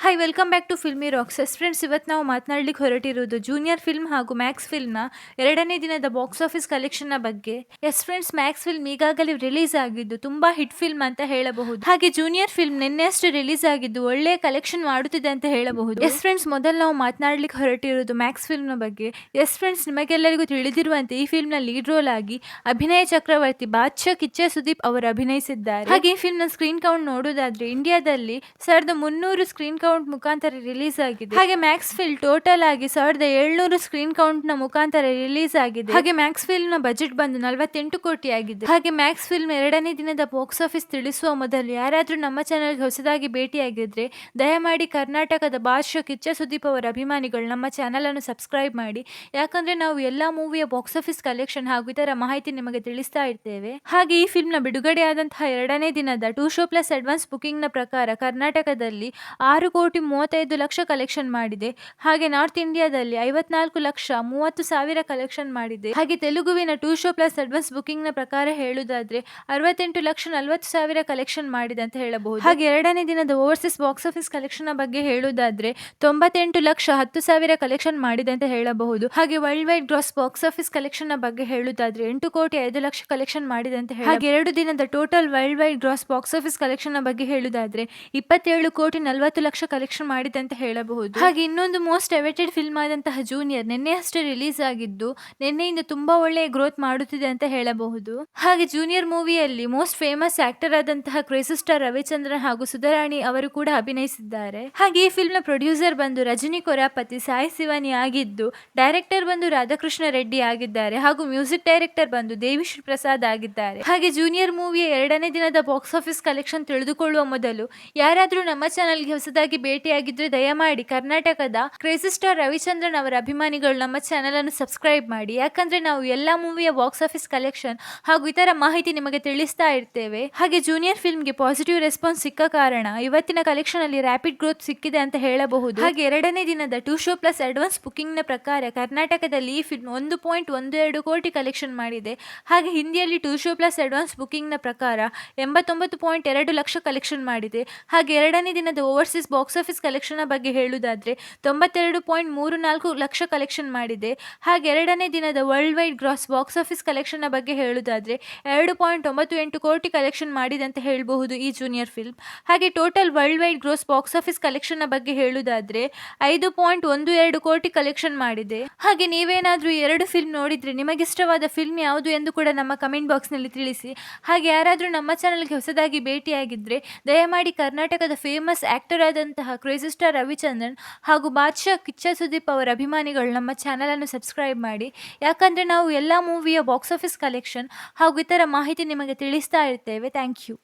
Hi welcome back to filmy rocks. Friends, ಇವತ್ತು ನಾವು ಮಾತನಾಡಲಿಕ್ಕೆ ಹೊರಟಿರೋದು ಜೂನಿಯರ್ ಫಿಲ್ಮ್ ಹಾಗೂ ಮ್ಯಾಕ್ಸ್ ಫಿಲ್ಮ್ನ ಎರಡನೇ ದಿನದ ಬಾಕ್ಸ್ ಆಫೀಸ್ ಕಲೆಕ್ಷನ್ನ ಬಗ್ಗೆ. ಫ್ರೆಂಡ್ಸ್, ಮ್ಯಾಕ್ಸ್ ಫಿಲ್ಮ್ ಈಗಾಗಲೇ ರಿಲೀಸ್ ಆಗಿದ್ದು ತುಂಬಾ ಹಿಟ್ ಫಿಲ್ಮ್ ಅಂತ ಹೇಳಬಹುದು. ಹಾಗೆ ಜೂನಿಯರ್ ಫಿಲ್ಮ್ ನಿನ್ನೆಷ್ಟು ರಿಲೀಸ್ ಆಗಿದ್ದು ಒಳ್ಳೆ ಕಲೆಕ್ಷನ್ ಮಾಡುತ್ತಿದೆ ಅಂತ ಹೇಳಬಹುದು. ಫ್ರೆಂಡ್ಸ್, ಮೊದಲು ನಾವು ಮಾತನಾಡಲಿಕ್ಕೆ ಹೊರಟಿರೋದು ಮ್ಯಾಕ್ಸ್ ಫಿಲ್ಮ್ನ ಬಗ್ಗೆ. ಫ್ರೆಂಡ್ಸ್, ನಿಮಗೆಲ್ಲರಿಗೂ ತಿಳಿದಿರುವಂತೆ ಈ ಫಿಲ್ಮ್ನ ಲೀಡ್ ರೋಲ್ ಆಗಿ ಅಭಿನಯ ಚಕ್ರವರ್ತಿ, ಬಾದ್ಶಾ, ಕಿಚ್ಚ ಸುದೀಪ್ ಅವರು ಅಭಿನಯಿಸಿದ್ದಾರೆ. ಹಾಗೆ ಈ ಫಿಲ್ಮ್ನ ಸ್ಕ್ರೀನ್ ಕೌಂಟ್ ನೋಡೋದಾದ್ರೆ ಇಂಡಿಯಾದಲ್ಲಿ 1300 ಸ್ಕ್ರೀನ್ ಕೌಂಟ್ ಮುಖಾಂತರ ರಿಲೀಸ್ ಆಗಿದೆ. ಹಾಗೆ ಮ್ಯಾಕ್ಸ್ ಫಿಲ್ಮ್ ಟೋಟಲ್ ಆಗಿ 1700 ಸ್ಕ್ರೀನ್ ಕೌಂಟ್ ನ ಮುಖಾಂತರ ರಿಲೀಸ್ ಆಗಿದೆ. ಹಾಗೆ ಮ್ಯಾಕ್ಸ್ ಫಿಲ್ಮ್ ನ ಬಜೆಟ್ ಬಂದು 48 ಕೋಟಿ ಆಗಿದೆ. ಹಾಗೆ ಮ್ಯಾಕ್ಸ್ ಫಿಲ್ಮ್ ಎರಡನೇ ದಿನದ ಬಾಕ್ಸ್ ಆಫೀಸ್ ತಿಳಿಸುವ ಮೊದಲು ಯಾರಾದ್ರೂ ನಮ್ಮ ಚಾನೆಲ್ಗೆ ಹೊಸದಾಗಿ ಭೇಟಿಯಾಗಿದ್ರೆ ದಯಮಾಡಿ ಕರ್ನಾಟಕದ ಬಾದ್ಶಾ, ಕಿಚ್ಚ ಸುದೀಪ್ ಅವರ ಅಭಿಮಾನಿಗಳು ನಮ್ಮ ಚಾನೆಲ್ ಅನ್ನು ಸಬ್ಸ್ಕ್ರೈಬ್ ಮಾಡಿ. ಯಾಕಂದ್ರೆ ನಾವು ಎಲ್ಲಾ ಮೂವಿಯ ಬಾಕ್ಸ್ ಆಫೀಸ್ ಕಲೆಕ್ಷನ್ ಹಾಗೂ ಇತರ ಮಾಹಿತಿ ನಿಮಗೆ ತಿಳಿಸ್ತಾ ಇರ್ತೇವೆ. ಹಾಗೆ ಈ ಫಿಲ್ಮ್ ನ ಬಿಡುಗಡೆ ಆದಂತಹ ಎರಡನೇ ದಿನದ 2 ಶೋ ಪ್ಲಸ್ ಅಡ್ವಾನ್ಸ್ ಬುಕಿಂಗ್ ನ ಪ್ರಕಾರ ಕರ್ನಾಟಕದಲ್ಲಿ 6,35,00,000 ಕಲೆಕ್ಷನ್ ಮಾಡಿದೆ. ಹಾಗೆ ನಾರ್ತ್ ಇಂಡಿಯಾದಲ್ಲಿ 54,30,000 ಕಲೆಕ್ಷನ್ ಮಾಡಿದೆ. ಹಾಗೆ ತೆಲುಗುವಿನ 2 ಶೋ ಪ್ಲಸ್ ಅಡ್ವಾನ್ಸ್ ಬುಕಿಂಗ್ ನ ಪ್ರಕಾರ ಹೇಳುವುದಾದ್ರೆ 68,40,000 ಕಲೆಕ್ಷನ್ ಮಾಡಿದೆ ಅಂತ ಹೇಳಬಹುದು. ಹಾಗೆ ಎರಡನೇ ದಿನದ ಓವರ್ಸೀಸ್ ಬಾಕ್ಸ್ ಆಫೀಸ್ ಕಲೆಕ್ಷನ್ ಬಗ್ಗೆ ಹೇಳುವುದಾದ್ರೆ 98,10,000 ಕಲೆಕ್ಷನ್ ಮಾಡಿದೆ ಅಂತ ಹೇಳಬಹುದು. ಹಾಗೆ world wide gross box office collection ಬಗ್ಗೆ ಹೇಳುವುದಾದ್ರೆ 8,05,00,000 ಕಲೆಕ್ಷನ್ ಮಾಡಿದೆ ಅಂತ ಹೇಳಿ. ಹಾಗೆ ಎರಡು ದಿನದ total world wide gross box office collection ಬಗ್ಗೆ ಹೇಳುವುದಾದ್ರೆ 27,40,00,000 ಕಲೆಕ್ಷನ್ ಮಾಡಿದೆ ಅಂತ ಹೇಳಬಹುದು. ಹಾಗೆ ಇನ್ನೊಂದು ಮೋಸ್ಟ್ ಅವೈಟೆಡ್ ಫಿಲ್ಮ್ ಆದಂತಹ ಜೂನಿಯರ್ ನಿನ್ನೆ ಅಷ್ಟೇ ರಿಲೀಸ್ ಆಗಿದ್ದು ನಿನ್ನೆಯಿಂದ ತುಂಬಾ ಒಳ್ಳೆಯ ಗ್ರೋತ್ ಮಾಡುತ್ತಿದೆ ಅಂತ ಹೇಳಬಹುದು. ಹಾಗೆ ಜೂನಿಯರ್ ಮೂವಿಯಲ್ಲಿ ಮೋಸ್ಟ್ ಫೇಮಸ್ ಆಕ್ಟರ್ ಆದಂತಹ ಕ್ರೇಜಿ ಸ್ಟಾರ್ ರವಿಚಂದ್ರನ್ ಹಾಗೂ ಸುಧಾರಾಣಿ ಅವರು ಕೂಡ ಅಭಿನಯಿಸಿದ್ದಾರೆ. ಹಾಗೆ ಈ ಫಿಲ್ಮ್ ನ ಪ್ರೊಡ್ಯೂಸರ್ ಬಂದು ರಜನಿ ಕೊರಾಪತಿ, ಸಾಯಿ ಸಿವಾನಿ ಆಗಿದ್ದು ಡೈರೆಕ್ಟರ್ ಬಂದು ರಾಧಾಕೃಷ್ಣ ರೆಡ್ಡಿ ಆಗಿದ್ದಾರೆ. ಹಾಗೂ ಮ್ಯೂಸಿಕ್ ಡೈರೆಕ್ಟರ್ ಬಂದು ದೇವಿಶ್ರೀ ಪ್ರಸಾದ್ ಆಗಿದ್ದಾರೆ. ಹಾಗೆ ಜೂನಿಯರ್ ಮೂವಿಯ ಎರಡನೇ ದಿನದ ಬಾಕ್ಸ್ ಆಫೀಸ್ ಕಲೆಕ್ಷನ್ ತಿಳಿದುಕೊಳ್ಳುವ ಮೊದಲು ಯಾರಾದ್ರೂ ನಮ್ಮ ಚಾನೆಲ್ಗೆ ಹೊಸದಾಗಿ ಭೇಟಿಯಾಗಿದ್ರೆ ದಯಮಾಡಿ ಕರ್ನಾಟಕದ ಕ್ರೇಜಿ ಸ್ಟಾರ್ ರವಿಚಂದ್ರನ್ ಅವರ ಅಭಿಮಾನಿಗಳು ನಮ್ಮ ಚಾನೆಲ್ ಅನ್ನು ಸಬ್ಸ್ಕ್ರೈಬ್ ಮಾಡಿ. ಯಾಕಂದ್ರೆ ನಾವು ಎಲ್ಲಾ ಮೂವಿಯ ಬಾಕ್ಸ್ ಆಫೀಸ್ ಕಲೆಕ್ಷನ್ ಹಾಗೂ ಇತರ ಮಾಹಿತಿ ನಿಮಗೆ ತಿಳಿಸ್ತಾ ಇರ್ತೇವೆ. ಹಾಗೆ ಜೂನಿಯರ್ ಫಿಲ್ಮ್ಗೆ ಪಾಸಿಟಿವ್ ರೆಸ್ಪಾನ್ಸ್ ಸಿಕ್ಕ ಕಾರಣ ಇವತ್ತಿನ ಕಲೆಕ್ಷನ್ ಅಲ್ಲಿ ರ್ಯಾಪಿಡ್ ಗ್ರೋತ್ ಸಿಕ್ಕಿದೆ ಅಂತ ಹೇಳಬಹುದು. ಹಾಗೆ ಎರಡನೇ ದಿನದ 2 ಶೋ ಪ್ಲಸ್ ಅಡ್ವಾನ್ಸ್ ಬುಕಿಂಗ್ ನ ಪ್ರಕಾರ ಕರ್ನಾಟಕದಲ್ಲಿ ಈ ಫಿಲ್ಮ್ 1.12 ಕೋಟಿ ಕಲೆಕ್ಷನ್ ಮಾಡಿದೆ. ಹಾಗೆ ಹಿಂದಿಯಲ್ಲಿ 2 ಶೋ ಪ್ಲಸ್ ಅಡ್ವಾನ್ಸ್ ಬುಕಿಂಗ್ ನ ಪ್ರಕಾರ 89.2 ಲಕ್ಷ ಕಲೆಕ್ಷನ್ ಮಾಡಿದೆ. ಹಾಗೆ ಎರಡನೇ ದಿನದ ಓವರ್ಸೀಸ್ ಬಾಕ್ಸ್ ಆಫೀಸ್ ಕಲೆಕ್ಷನ್ ಬಗ್ಗೆ ಹೇಳುವುದಾದ್ರೆ 92.34 ಲಕ್ಷ ಕಲೆಕ್ಷನ್ ಮಾಡಿದೆ. ಹಾಗೆ ಎರಡನೇ ದಿನದ world wide gross box office collection ಬಗ್ಗೆ ಹೇಳುವುದಾದ್ರೆ 2.98 ಕೋಟಿ ಕಲೆಕ್ಷನ್ ಮಾಡಿದೆ ಅಂತ ಹೇಳಬಹುದು ಈ ಜೂನಿಯರ್ ಫಿಲ್ಮ್. ಹಾಗೆ total world wide gross box office collection ಬಗ್ಗೆ ಹೇಳುವುದಾದ್ರೆ 5.12 ಕೋಟಿ ಕಲೆಕ್ಷನ್ ಮಾಡಿದೆ. ಹಾಗೆ ನೀವೇನಾದ್ರೂ ಎರಡು ಫಿಲ್ಮ್ ನೋಡಿದ್ರೆ ನಿಮಗಿಷ್ಟವಾದ ಫಿಲ್ಮ್ ಯಾವುದು ಎಂದು ಕೂಡ ನಮ್ಮ ಕಮೆಂಟ್ ಬಾಕ್ಸ್ ನಲ್ಲಿ ತಿಳಿಸಿ. ಹಾಗೆ ಯಾರಾದ್ರೂ ನಮ್ಮ ಚಾನೆಲ್ಗೆ ಹೊಸದಾಗಿ ಭೇಟಿಯಾಗಿದ್ರೆ ದಯಮಾಡಿ ಕರ್ನಾಟಕದ ಫೇಮಸ್ ಆಕ್ಟರ್ ಆದಂತಹ ಕ್ರೇಜಿ ಸ್ಟಾರ್ ರವಿಚಂದ್ರನ್ ಹಾಗೂ ಬಾದ್ಶಾ, ಕಿಚ್ಚ ಸುದೀಪ್ ಅವರ ಅಭಿಮಾನಿಗಳು ನಮ್ಮ ಚಾನೆಲ್ ಅನ್ನು ಸಬ್ಸ್ಕ್ರೈಬ್ ಮಾಡಿ. ಯಾಕಂದ್ರೆ ನಾವು ಎಲ್ಲಾ ಮೂವಿಯ ಬಾಕ್ಸ್ ಆಫೀಸ್ ಕಲೆಕ್ಷನ್ ಹಾಗೂ ಇತರ ಮಾಹಿತಿ ನಿಮಗೆ ತಿಳಿಸ್ತಾ ಇರ್ತೇವೆ. Thank you.